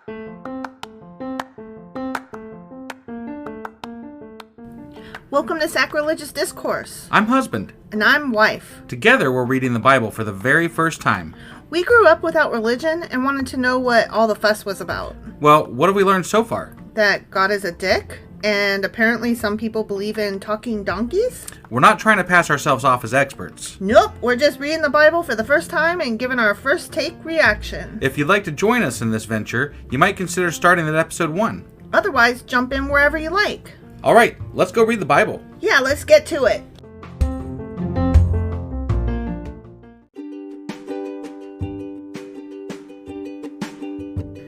Welcome to Sacrilegious Discourse. I'm husband. And I'm wife. Together, we're reading the Bible for the very first time. We grew up without religion and wanted to know what all the fuss was about. Well, what have we learned so far? That God is a dick, and apparently some people believe in talking donkeys? We're not trying to pass ourselves off as experts. Nope, we're just reading the Bible for the first time and giving our first take reaction. If you'd like to join us in this venture, you might consider starting at episode 1. Otherwise, jump in wherever you like. All right, let's go read the Bible. Yeah, let's get to it.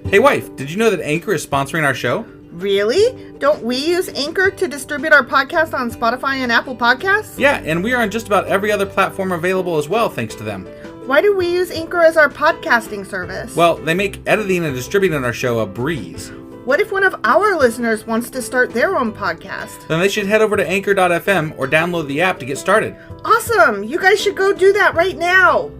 Hey wife, did you know that Anchor is sponsoring our show? Really? Don't we use Anchor to distribute our podcast on Spotify and Apple Podcasts? Yeah, and we are on just about every other platform available as well, thanks to them. Why do we use Anchor as our podcasting service? Well, they make editing and distributing our show a breeze. What if one of our listeners wants to start their own podcast? Then they should head over to anchor.fm or download the app to get started. Awesome! You guys should go do that right now!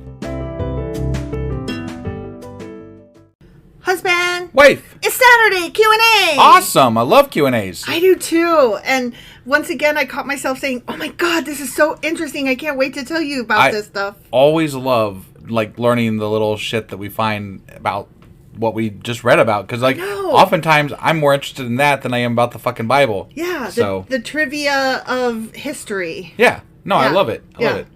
Husband! Wife! It's Saturday! Q&A! Awesome! I love Q&As. I do too. And once again, I caught myself saying, oh my god, this is so interesting. I can't wait to tell you about this stuff. Always love, learning the little shit that we find about what we just read about, because oftentimes I'm more interested in that than I am about the fucking Bible. Yeah, so the trivia of history. Yeah, no, yeah. I love it. I love it.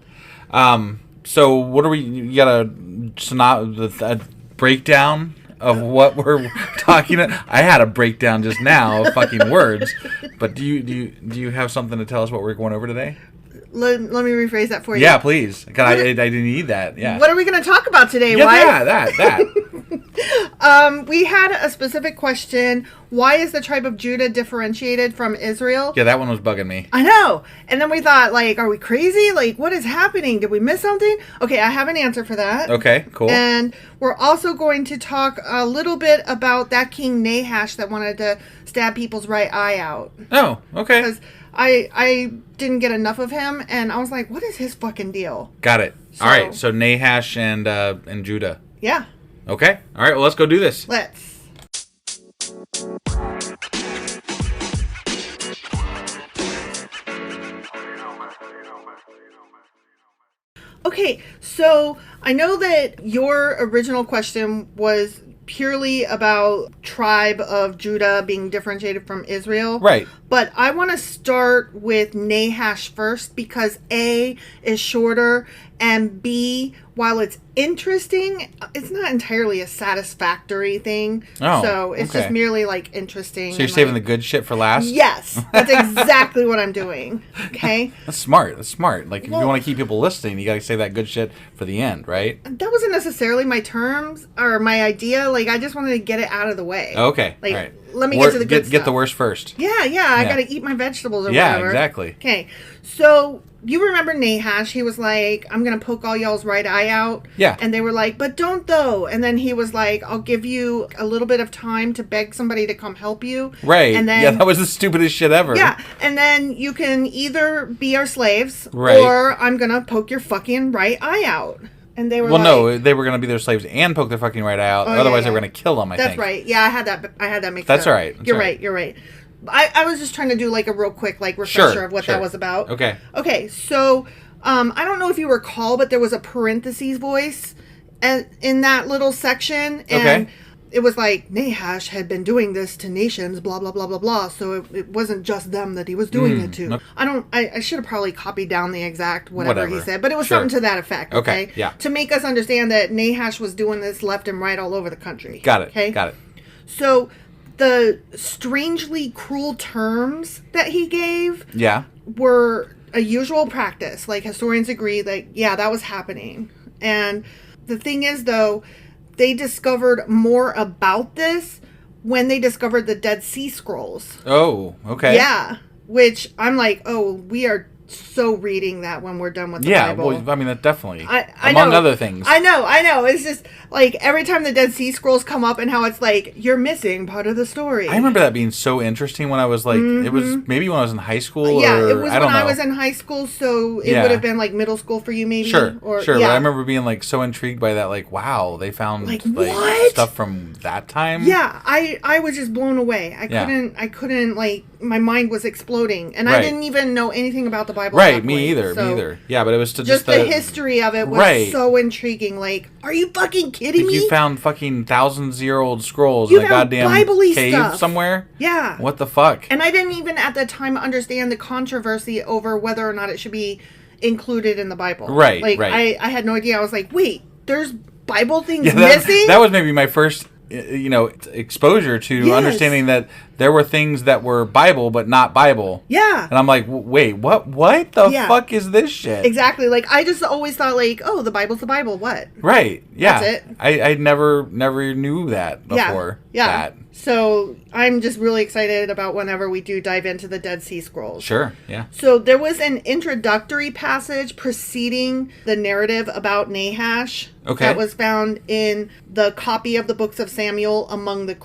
So what are we? You got a breakdown of what we're talking about? I had a breakdown just now of fucking words, but do you have something to tell us what we're going over today? Let me rephrase that for you. Yeah, please. I didn't need that. Yeah. What are we going to talk about today? Yeah, that. We had a specific question. Why is the tribe of Judah differentiated from Israel? Yeah, that one was bugging me. I know. And then we thought, are we crazy? What is happening? Did we miss something? Okay, I have an answer for that. Okay, cool. And we're also going to talk a little bit about that King Nahash that wanted to stab people's right eye out. Oh, okay. Because I didn't get enough of him, and I was like, what is his fucking deal? Got it. All right, so Nahash and Judah. Yeah. Okay. All right, well, let's go do this. Let's. Okay, so I know that your original question was purely about tribe of Judah being differentiated from Israel. Right. But I want to start with Nahash first because A is shorter and B, while it's interesting, it's not entirely a satisfactory thing. Oh, so it's just merely interesting. So you're saving the good shit for last? Yes, that's exactly what I'm doing. Okay. That's smart. If you want to keep people listening, you got to save that good shit for the end, right? That wasn't necessarily my terms or my idea. I just wanted to get it out of the way. Okay. All right. Let me get to the good stuff. Get the worst first. Yeah. I got to eat my vegetables or whatever. Yeah, exactly. Okay. So you remember Nahash? He was like, I'm going to poke all y'all's right eye out. Yeah. And they were like, but don't though. And then he was like, I'll give you a little bit of time to beg somebody to come help you. Right. And then, yeah, that was the stupidest shit ever. Yeah. And then you can either be our slaves right. or I'm going to poke your fucking right eye out. And they were no, they were going to be their slaves and poke their fucking right eye out. Otherwise, they were going to kill them, I think. That's right. Yeah, I had that mixed up. That's all right. You're right. I was just trying to do a real quick refresher of what that was about. Okay, so I don't know if you recall, but there was a parentheses voice in that little section. And it was Nahash had been doing this to nations, blah, blah, blah, blah, blah. So it wasn't just them that he was doing it to. I should have probably copied down the exact whatever he said, but it was something to that effect. Okay. Yeah. To make us understand that Nahash was doing this left and right all over the country. Got it. Okay. Got it. So the strangely cruel terms that he gave were a usual practice. Historians agree that was happening. And the thing is, though, they discovered more about this when they discovered the Dead Sea Scrolls. Oh, okay. Yeah, which I'm we are so reading that when we're done with the Bible. Yeah, well, I mean, that definitely. Among other things. I know. It's just, like, every time the Dead Sea Scrolls come up and how it's like, you're missing part of the story. I remember that being so interesting when I was, like, it was maybe when I was in high school Yeah, or, it was I don't when know. I was in high school, so it would have been, like, middle school for you, maybe. Sure. But I remember being, like, so intrigued by that, like, wow, they found, like what? Stuff from that time? Yeah, I was just blown away. I couldn't, like, my mind was exploding. And I didn't even know anything about the Bible. Right, me either. Yeah, but it was just the history of it was so intriguing. Like, are you fucking kidding me? You found fucking thousands-year-old scrolls in a goddamn cave stuff somewhere? Yeah. What the fuck? And I didn't even at the time understand the controversy over whether or not it should be included in the Bible. Right, like, right. I had no idea. I was like, wait, there's Bible things missing? That was maybe my first exposure to understanding that there were things that were Bible but not Bible. Yeah. And I'm like, wait, what the fuck is this shit? Exactly. Like, I just always thought, like, oh, the Bible's the Bible. What? Right. Yeah. That's it. I never knew that before. Yeah. So I'm just really excited about whenever we do dive into the Dead Sea Scrolls. Sure. Yeah. So there was an introductory passage preceding the narrative about Nahash that was found in the copy of the books of Samuel among the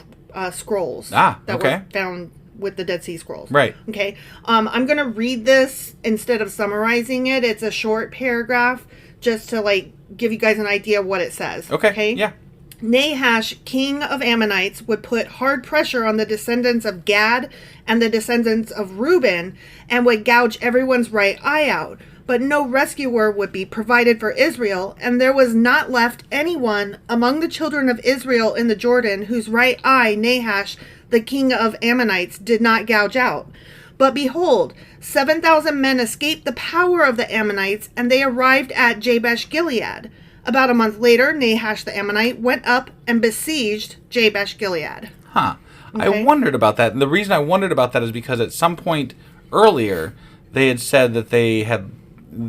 scrolls that were found with the Dead Sea Scrolls. Right. Okay. I'm going to read this instead of summarizing it. It's a short paragraph just to, like, give you guys an idea of what it says. Okay. Yeah. Nahash, king of Ammonites, would put hard pressure on the descendants of Gad and the descendants of Reuben and would gouge everyone's right eye out. But no rescuer would be provided for Israel, and there was not left anyone among the children of Israel in the Jordan whose right eye Nahash, the king of Ammonites, did not gouge out. But behold, 7,000 men escaped the power of the Ammonites, and they arrived at Jabesh Gilead. About a month later, Nahash the Ammonite went up and besieged Jabesh Gilead. Huh. Okay. I wondered about that. And the reason I wondered about that is because at some point earlier, they had said that they had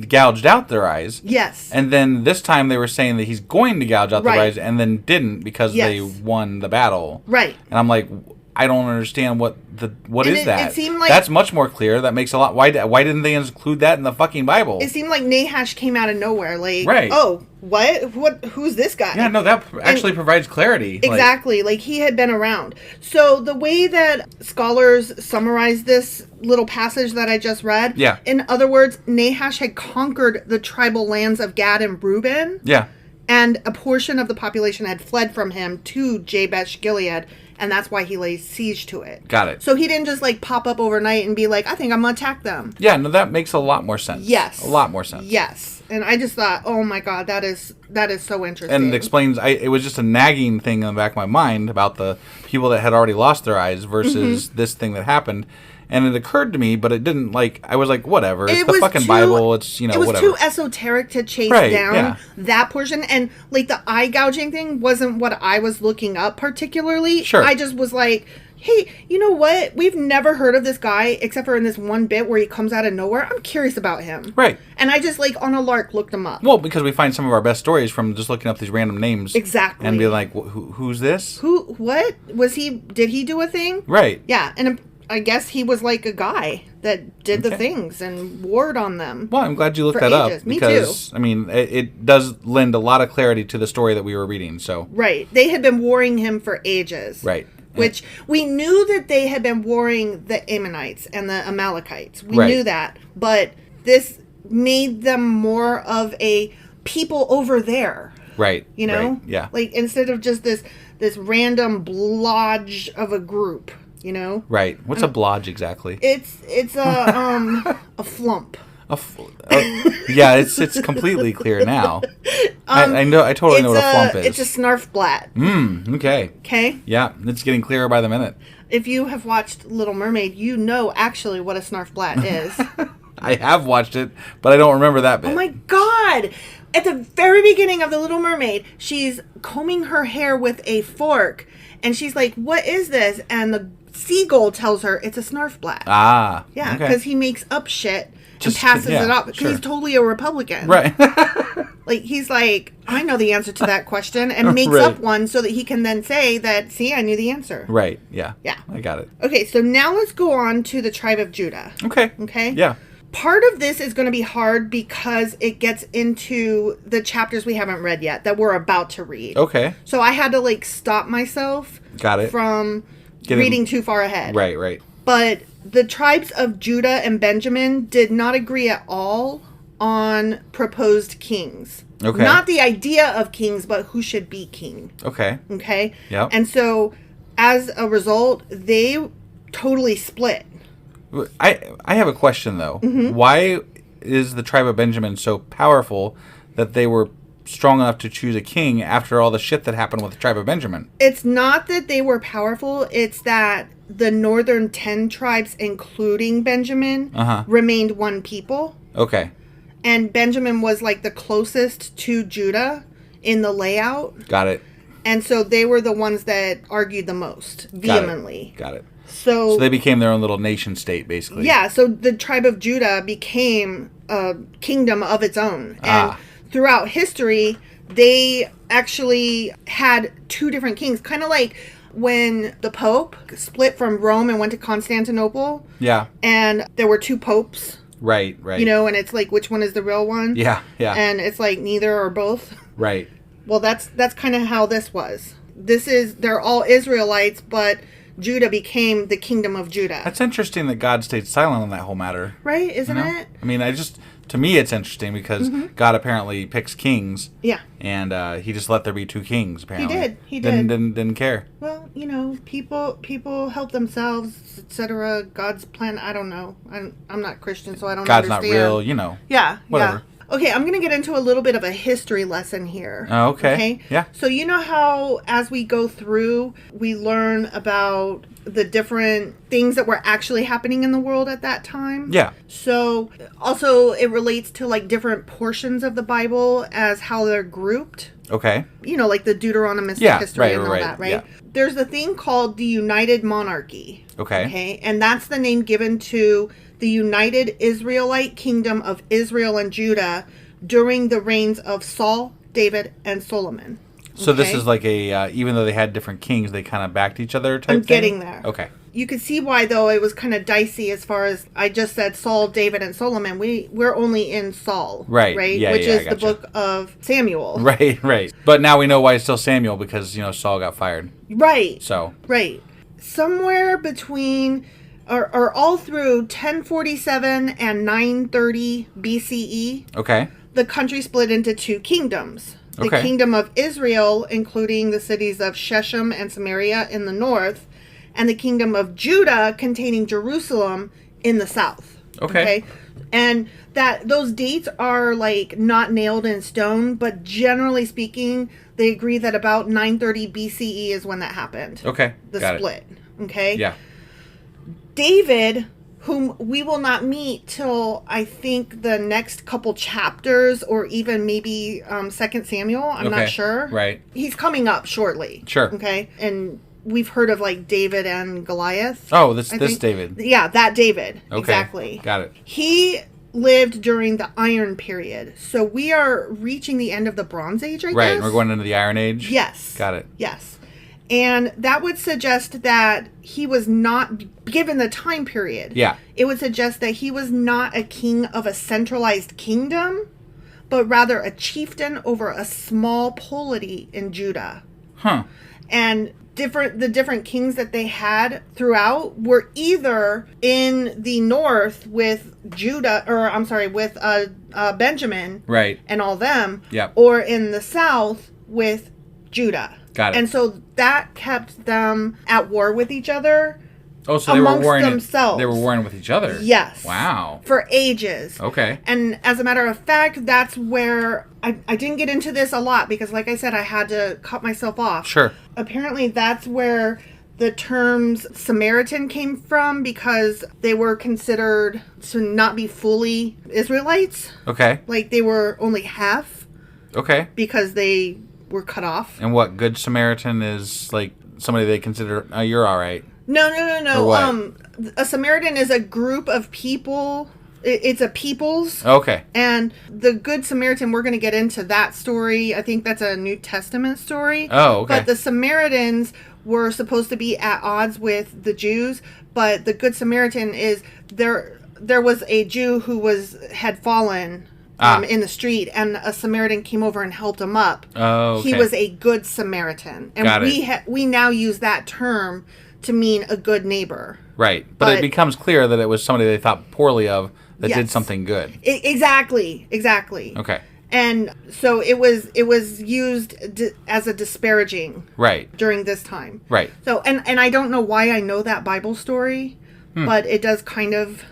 gouged out their eyes. Yes. And then this time they were saying that he's going to gouge out their eyes and then didn't because they won the battle. Right. And I'm like, I don't understand what is that? It seemed like that's much more clear. That makes a lot. Why didn't they include that in the fucking Bible? It seemed like Nahash came out of nowhere. Like, oh, what? Who's this guy? Yeah, no, that actually provides clarity. Exactly. Like, he had been around. So the way that scholars summarize this little passage that I just read, in other words, Nahash had conquered the tribal lands of Gad and Reuben. Yeah. And a portion of the population had fled from him to Jabesh Gilead. And that's why he laid siege to it. Got it. So he didn't just, like, pop up overnight and be like, I think I'm going to attack them. Yeah, no, that makes a lot more sense. Yes. A lot more sense. Yes. And I just thought, oh, my God, that is so interesting. And it explains, it was just a nagging thing in the back of my mind about the people that had already lost their eyes versus this thing that happened. And it occurred to me, but it didn't, like, I was like, whatever. It's the fucking Bible. It's, whatever. It was too esoteric to chase down that portion. And, like, the eye gouging thing wasn't what I was looking up particularly. Sure. I just was like, hey, you know what? We've never heard of this guy except for in this one bit where he comes out of nowhere. I'm curious about him. Right. And I just, like, on a lark looked him up. Well, because we find some of our best stories from just looking up these random names. Exactly. And be like, who's this? What? Did he do a thing? Right. Yeah. And I guess he was like a guy that did the things and warred on them. Well, I'm glad you looked that up. Because, I mean, it does lend a lot of clarity to the story that we were reading. So Right. They had been warring him for ages. Right. Which we knew that they had been warring the Ammonites and the Amalekites. We knew that. But this made them more of a people over there. Right. You know? Right. Yeah. Like, instead of just this random blodge of a group. You know, right? What's a blodge exactly? It's a flump. Yeah, it's completely clear now. I know. I totally know what a flump is. It's a snarfblat. Okay. Okay. Yeah, it's getting clearer by the minute. If you have watched Little Mermaid, you know actually what a snarfblat is. I have watched it, but I don't remember that bit. Oh my God! At the very beginning of The Little Mermaid, she's combing her hair with a fork, and she's like, "What is this?" And the seagull tells her it's a snarfblat. Ah. Yeah, because he makes up shit and passes it up. Because he's totally a Republican. Right. Like, he's like, I know the answer to that question, and makes up one so that he can then say that, see, I knew the answer. Right, yeah. Yeah. I got it. Okay, so now let's go on to the tribe of Judah. Okay. Okay? Yeah. part of this is going to be hard because it gets into the chapters we haven't read yet that we're about to read. Okay. So I had to like stop myself. Got it. From reading too far ahead. Right. But the tribes of Judah and Benjamin did not agree at all on proposed kings. Okay. Not the idea of kings, but who should be king. Okay. Okay? Yep. And so, as a result, they totally split. I have a question, though. Mm-hmm. Why is the tribe of Benjamin so powerful that they were strong enough to choose a king after all the shit that happened with the tribe of Benjamin? It's not that they were powerful. It's that the northern 10 tribes, including Benjamin, remained one people. Okay. And Benjamin was like the closest to Judah in the layout. Got it. And so they were the ones that argued the most vehemently. Got it. So they became their own little nation state, basically. Yeah, so the tribe of Judah became a kingdom of its own. And throughout history, they actually had two different kings. Kind of like when the Pope split from Rome and went to Constantinople. Yeah. And there were two popes. Right. You know, and it's like, which one is the real one? Yeah. And it's like neither or both. Right. Well, that's kind of how this was. They're all Israelites, but Judah became the kingdom of Judah. That's interesting that God stayed silent on that whole matter. Right, isn't it? I mean, to me it's interesting because God apparently picks kings. Yeah. And he just let there be two kings, apparently. He did. Didn't care. Well, you know, people help themselves, etc. God's plan, I don't know. I'm not Christian, so I don't God's understand. not real, you know. Yeah. Whatever. Yeah. Okay, I'm going to get into a little bit of a history lesson here. Oh, okay. Yeah. So you know how as we go through, we learn about the different things that were actually happening in the world at that time? Yeah. So also it relates to like different portions of the Bible as how they're grouped. Okay. You know, like the Deuteronomistic history and all that, right? Yeah. There's a thing called the United Monarchy. Okay. And that's the name given to the United Israelite Kingdom of Israel and Judah during the reigns of Saul, David, and Solomon. So this is like even though they had different kings, they kind of backed each other type thing? I'm getting there. Okay. You could see why, though, it was kind of dicey as far as I just said Saul, David, and Solomon. We're only in Saul. Right. Yeah, which is the book of Samuel. Right. But now we know why it's still Samuel because, Saul got fired. Right. So. Right. Somewhere between... Or all through 1047 and 930 BCE, the country split into two kingdoms. The kingdom of Israel, including the cities of Shechem and Samaria in the north, and the kingdom of Judah, containing Jerusalem in the south. Okay. And those dates are like not nailed in stone, but generally speaking, they agree that about 930 BCE is when that happened. Okay. The split. Okay. Yeah. David, whom we will not meet till I think the next couple chapters or even maybe 2 Samuel. I'm not sure. Right. He's coming up shortly. Sure. Okay. And we've heard of like David and Goliath. Oh, this David. Yeah, that David. Okay. Exactly. Got it. He lived during the Iron period. So we are reaching the end of the Bronze Age, I guess. Right. We're going into the Iron Age? Yes. Got it. Yes. And that would suggest that he was not, given the time period, it would suggest that he was not a king of a centralized kingdom, but rather a chieftain over a small polity in Judah. Huh. And the different kings that they had throughout were either in the north with Benjamin, right, and all them, yep, or in the south with Judah. Got it. And so that kept them at war with each other. Oh, so they were warring themselves. They were warring with each other. Yes. Wow. For ages. Okay. And as a matter of fact, that's where I didn't get into this a lot because, like I said, I had to cut myself off. Sure. Apparently, that's where the terms Samaritan came from because they were considered to not be fully Israelites. Okay. Like they were only half. Okay. Because they were cut off. And what Good Samaritan is like somebody they consider you're all right. No. Or what? A Samaritan is a group of people. It's a peoples. Okay. And the Good Samaritan, we're going to get into that story. I think that's a New Testament story. Oh, okay. But the Samaritans were supposed to be at odds with the Jews, but the Good Samaritan is there was a Jew who had fallen in the street, and a Samaritan came over and helped him up. Oh, okay. He was a good Samaritan. And we now use that term to mean a good neighbor. Right. But it becomes clear that it was somebody they thought poorly of that did something good. Exactly. Okay. And so it was used as a disparaging during this time. Right. So and I don't know why I know that Bible story, but it does kind of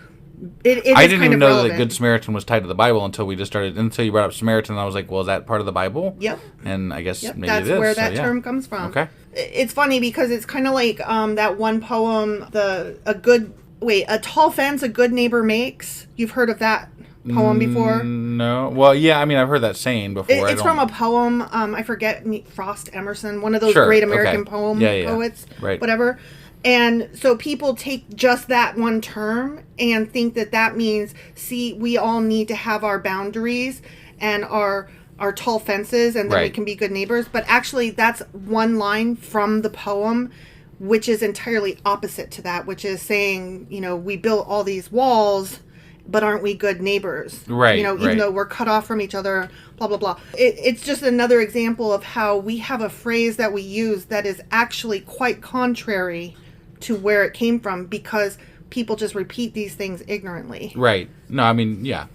I didn't even know that Good Samaritan was tied to the Bible until you brought up Samaritan, and I was like, well, is that part of the Bible? Yep. And I guess maybe that's it is. Where that term comes from. Okay. It's funny because it's kind of like that one poem, a tall fence a good neighbor makes. You've heard of that poem before? No. Well, yeah, I mean, I've heard that saying before. It's from a poem, I forget, Frost Emerson, one of those great American poets, whatever. And so people take just that one term and think that means, see, we all need to have our boundaries and our tall fences, and then we can be good neighbors. But actually, that's one line from the poem, which is entirely opposite to that, which is saying, we built all these walls, but aren't we good neighbors? Right. Even though we're cut off from each other, blah, blah, blah. It's just another example of how we have a phrase that we use that is actually quite contrary to where it came from, because people just repeat these things ignorantly. Right. No, I mean, yeah,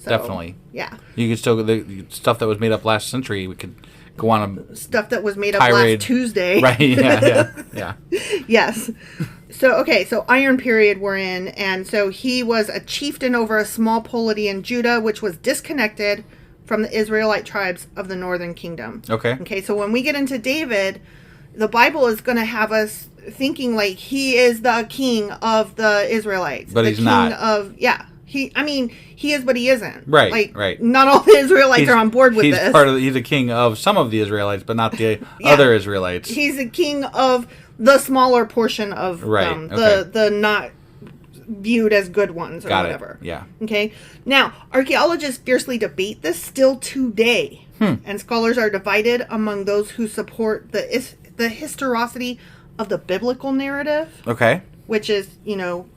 definitely. Yeah. You could still, the stuff that was made up last century, we could go on a stuff that was made up last Tuesday. Right, yeah. Yes. So Iron Period we're in, and so he was a chieftain over a small polity in Judah, which was disconnected from the Israelite tribes of the northern kingdom. Okay, so when we get into David, the Bible is going to have us thinking like he is the king of the Israelites. But he's not. He is, but he isn't. Right. Not all the Israelites are on board with this. He's a king of some of the Israelites, but not the other Israelites. He's a king of the smaller portion of them, the not viewed as good ones or whatever. Yeah. Okay. Now, archaeologists fiercely debate this still today, and scholars are divided among those who support the historicity of the biblical narrative. Okay. Which is,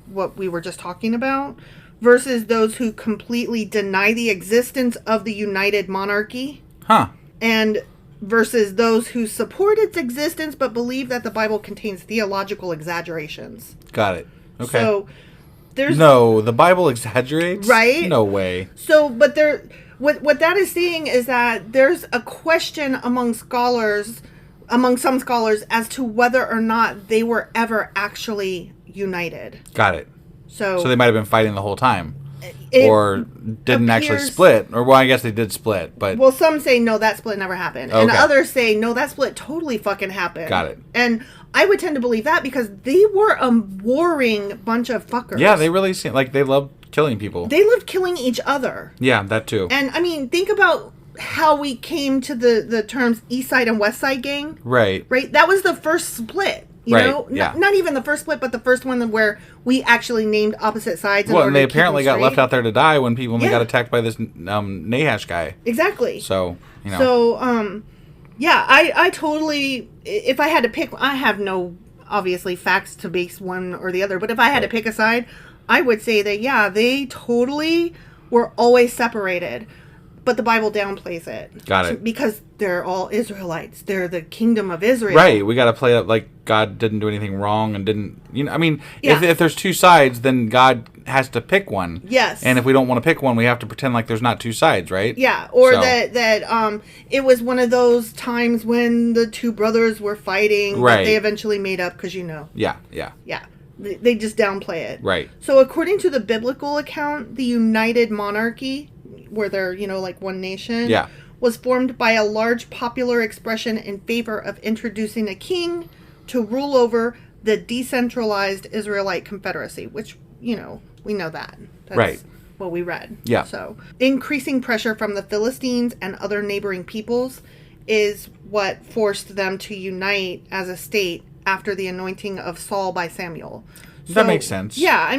what we were just talking about, versus those who completely deny the existence of the united monarchy. And versus those who support its existence but believe that the Bible contains theological exaggerations. Got it. Okay. So the Bible exaggerates? Right? No way. So, but what that is saying is that there's a question among some scholars as to whether or not they were ever actually united. Got it. So they might have been fighting the whole time. Or didn't actually split. Or, well, I guess they did split, but... Well, some say, no, that split never happened. Okay. And others say, no, that split totally fucking happened. Got it. And I would tend to believe that because they were a warring bunch of fuckers. Yeah, they really seem like they loved killing people. They loved killing each other. Yeah, that too. And, think about how we came to the terms East Side and West Side gang. Right. Right? That was the first split. You know? Yeah. Not even the first split, but the first one where we actually named opposite sides. Well, and they apparently got left out there to die when they got attacked by this Nahash guy. Exactly. So, I totally, if I had to pick, I have no, obviously, facts to base one or the other, but if I had to pick a side, I would say that, they totally were always separated. But the Bible downplays it. Got it. Because they're all Israelites. They're the kingdom of Israel. Right. We got to play it like God didn't do anything wrong and didn't... if there's two sides, then God has to pick one. Yes. And if we don't want to pick one, we have to pretend like there's not two sides, right? Yeah. Or that it was one of those times when the two brothers were fighting. Right. But they eventually made up because Yeah. They just downplay it. Right. So according to the biblical account, the united monarchy... where they're, like one nation, was formed by a large popular expression in favor of introducing a king to rule over the decentralized Israelite Confederacy, which, we know that. That's what we read. Yeah. So, increasing pressure from the Philistines and other neighboring peoples is what forced them to unite as a state after the anointing of Saul by Samuel. That makes sense. Yeah,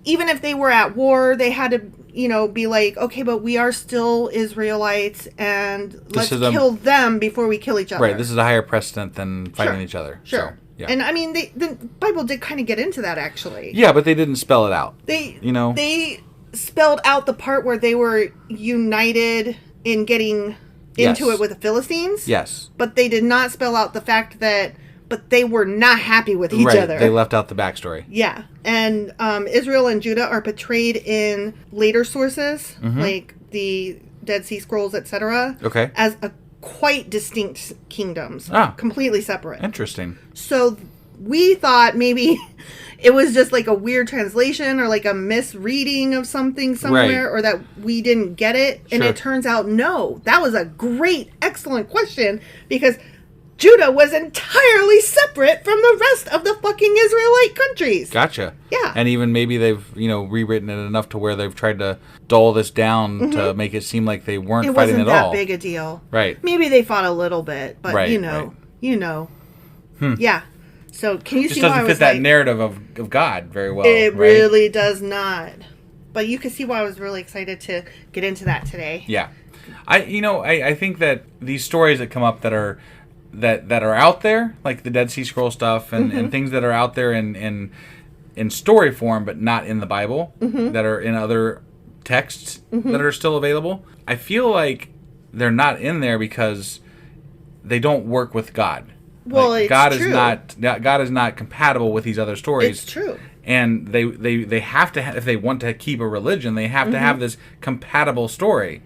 even if they were at war, they had to, be like, okay, but we are still Israelites, and let's kill them before we kill each other. Right, this is a higher precedent than fighting each other. Sure. Yeah. And I mean, the Bible did kind of get into that, actually. Yeah, but they didn't spell it out. They spelled out the part where they were united in getting into it with the Philistines. Yes. But they did not spell out the fact that, but they were not happy with each other. They left out the backstory. Yeah. And Israel and Judah are portrayed in later sources, like the Dead Sea Scrolls, etc. Okay. As quite distinct kingdoms. Completely separate. Interesting. So we thought maybe it was just like a weird translation or like a misreading of something somewhere, or that we didn't get it. And it turns out, no, that was a great, excellent question, because Judah was entirely separate from the rest of the fucking Israelite countries. Gotcha. Yeah. And even maybe they've, rewritten it enough to where they've tried to dull this down to make it seem like they weren't fighting at all. It wasn't that big a deal. Right. Maybe they fought a little bit, but you know. Yeah. So can you see why it doesn't fit that narrative of God very well? It really does not. But you can see why I was really excited to get into that today. Yeah. I think that these stories that come up that are out there, like the Dead Sea Scroll stuff and things that are out there in story form but not in the Bible, that are in other texts that are still available, I feel like they're not in there because they don't work with God. Well, it's God true. God is not compatible with these other stories. It's true. And they have to if they want to keep a religion, they have to have this compatible story.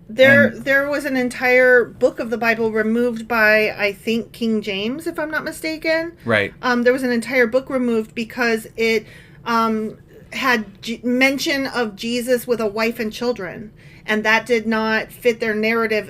There was an entire book of the Bible removed by, I think, King James, if I'm not mistaken. Right. There was an entire book removed because it had mention of Jesus with a wife and children, and that did not fit their narrative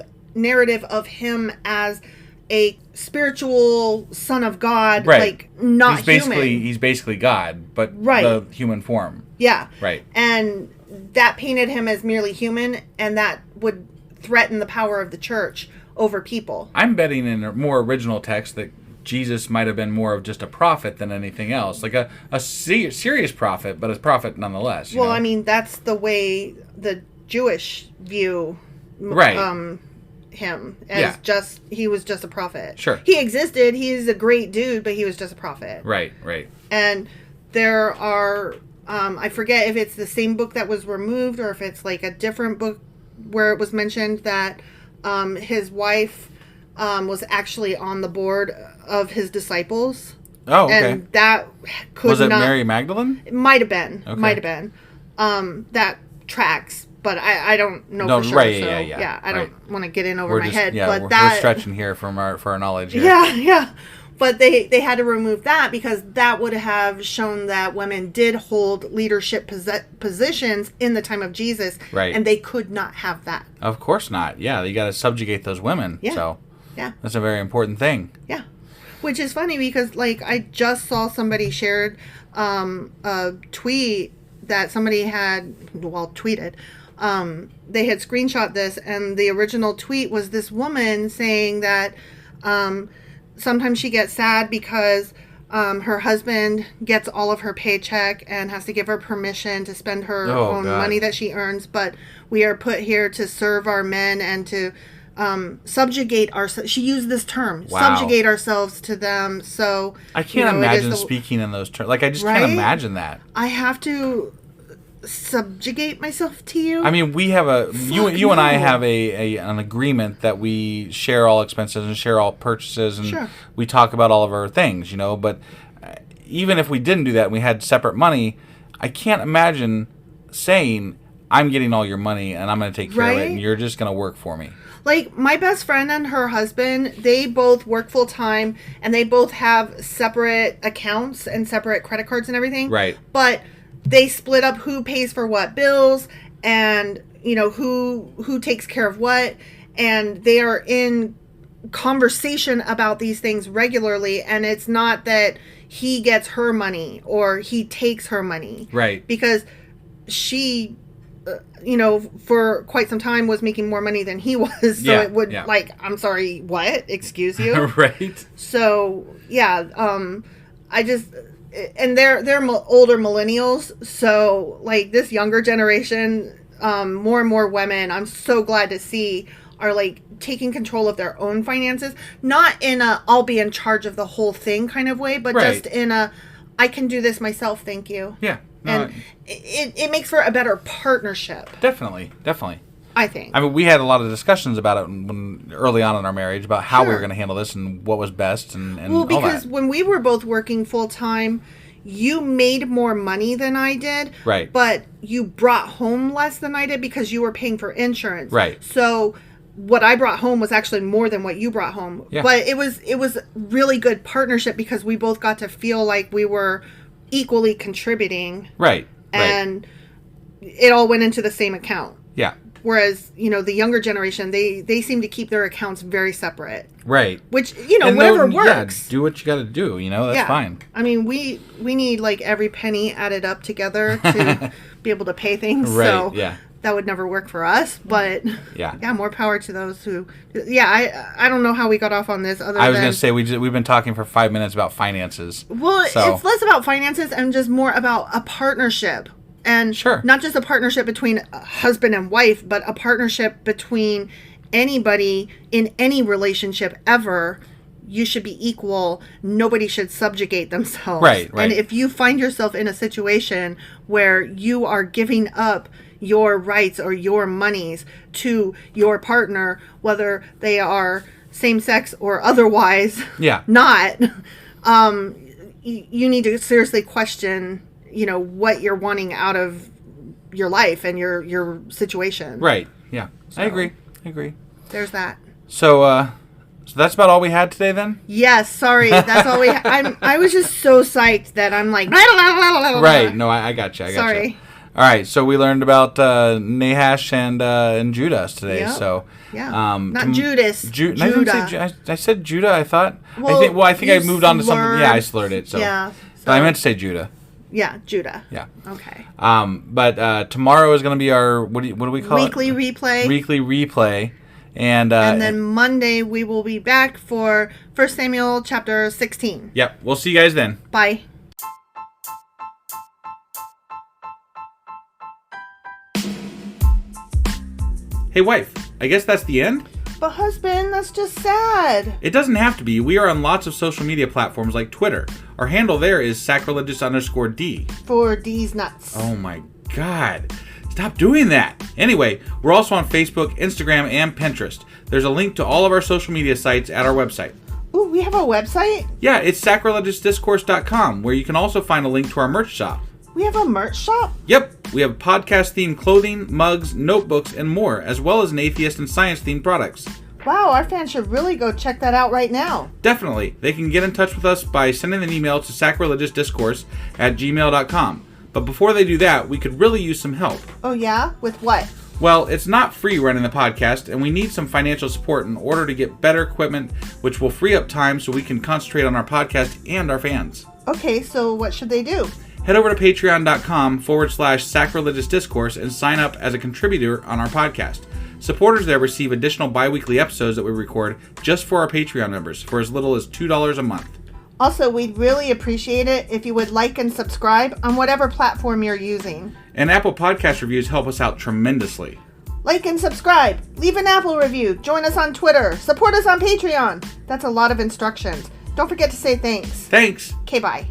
of him as a spiritual son of God, like not human. He's basically God, but the human form. Yeah. Right. And that painted him as merely human, and that would threaten the power of the church over people. I'm betting in a more original text that Jesus might have been more of just a prophet than anything else. Like a serious prophet, but a prophet nonetheless. Well, I mean, that's the way the Jewish view him as he was just a prophet. Sure. He existed, he's a great dude, but he was just a prophet. Right. And there are I forget if it's the same book that was removed or if it's like a different book where it was mentioned that his wife was actually on the board of his disciples. Oh, okay. And that was it Mary Magdalene? It might have been. Okay. Might have been. That tracks, but I don't know for sure. Right, so, yeah. I don't want to get in over my head. Yeah, but we're stretching here for our knowledge here. Yeah. But they had to remove that because that would have shown that women did hold leadership positions in the time of Jesus. Right. And they could not have that. Of course not. Yeah, you got to subjugate those women. Yeah. So yeah, that's a very important thing. Yeah. Which is funny because, like, I just saw somebody shared a tweet that somebody had, tweeted. They had screenshot this, and the original tweet was this woman saying that sometimes she gets sad because her husband gets all of her paycheck and has to give her permission to spend her own money that she earns, but we are put here to serve our men and to subjugate ourselves. She used this term, subjugate ourselves to them. So I can't imagine speaking in those terms. Like, I just can't imagine that. I have to subjugate myself to you. I mean, we have you and I have an agreement that we share all expenses and share all purchases, and we talk about all of our things, but even if we didn't do that and we had separate money, I can't imagine saying, I'm getting all your money and I'm going to take care of it and you're just going to work for me. Like, my best friend and her husband, they both work full time and they both have separate accounts and separate credit cards and everything. Right. But they split up who pays for what bills and, who takes care of what. And they are in conversation about these things regularly. And it's not that he gets her money or he takes her money. Right. Because she, for quite some time was making more money than he was. So it would I'm sorry, what? Excuse you? Right. So, and they're older millennials, so like this younger generation, more and more women, I'm so glad to see, are like taking control of their own finances, not in a I'll be in charge of the whole thing kind of way, but just in a I can do this myself, thank you. Yeah. No, and it makes for a better partnership. Definitely. I think. I mean, we had a lot of discussions about it early on in our marriage about how we were going to handle this and what was best and all that. Well, because when we were both working full time, you made more money than I did. Right. But you brought home less than I did because you were paying for insurance. Right. So what I brought home was actually more than what you brought home. Yeah. But it was really good partnership because we both got to feel like we were equally contributing. Right. And it all went into the same account. Yeah. Whereas, the younger generation, they seem to keep their accounts very separate. Right. Which, whatever works. Yeah, do what you got to do, that's fine. I mean, we need like every penny added up together to be able to pay things. Right, so yeah. that would never work for us, but yeah, more power to those who, I don't know how we got off on this I was going to say, we've been talking for 5 minutes about finances. Well, it's less about finances and just more about a partnership. And not just a partnership between a husband and wife, but a partnership between anybody in any relationship ever. You should be equal. Nobody should subjugate themselves. Right. And if you find yourself in a situation where you are giving up your rights or your monies to your partner, whether they are same sex or otherwise, not, you need to seriously question what you're wanting out of your life and your situation. Right. Yeah. So, I agree. There's that. So that's about all we had today then? Yes. Sorry. That's all we I was just so psyched that I'm like... Right. No, I got you. Sorry. All right. So we learned about Nahash and Judas today. Yep. So... Yeah. Not Judas. Judah. I said Judah, I thought. Well, I think I moved on to something. Yeah, I slurred it. So. Yeah. But I meant to say Judah. Yeah, Judah. Yeah. Okay. But tomorrow is going to be our what do we call Weekly replay. Weekly replay, and then Monday we will be back for 1 Samuel chapter 16. Yep. We'll see you guys then. Bye. Hey, wife. I guess that's the end. But husband, that's just sad. It doesn't have to be. We are on lots of social media platforms like Twitter. Our handle there is sacrilegious_D. For D's nuts. Oh my God. Stop doing that. Anyway, we're also on Facebook, Instagram, and Pinterest. There's a link to all of our social media sites at our website. Ooh, we have a website? Yeah, it's sacrilegiousdiscourse.com, where you can also find a link to our merch shop. We have a merch shop? Yep. We have podcast-themed clothing, mugs, notebooks, and more, as well as an atheist and science-themed products. Wow, our fans should really go check that out right now. Definitely. They can get in touch with us by sending an email to sacrilegiousdiscourse@gmail.com. But before they do that, we could really use some help. Oh yeah? With what? Well, it's not free running the podcast, and we need some financial support in order to get better equipment, which will free up time so we can concentrate on our podcast and our fans. Okay, so what should they do? Head over to patreon.com/sacrilegiousdiscourse and sign up as a contributor on our podcast. Supporters there receive additional bi-weekly episodes that we record just for our Patreon members for as little as $2 a month. Also, we'd really appreciate it if you would like and subscribe on whatever platform you're using. And Apple Podcast reviews help us out tremendously. Like and subscribe. Leave an Apple review. Join us on Twitter. Support us on Patreon. That's a lot of instructions. Don't forget to say thanks. Thanks. Okay, bye.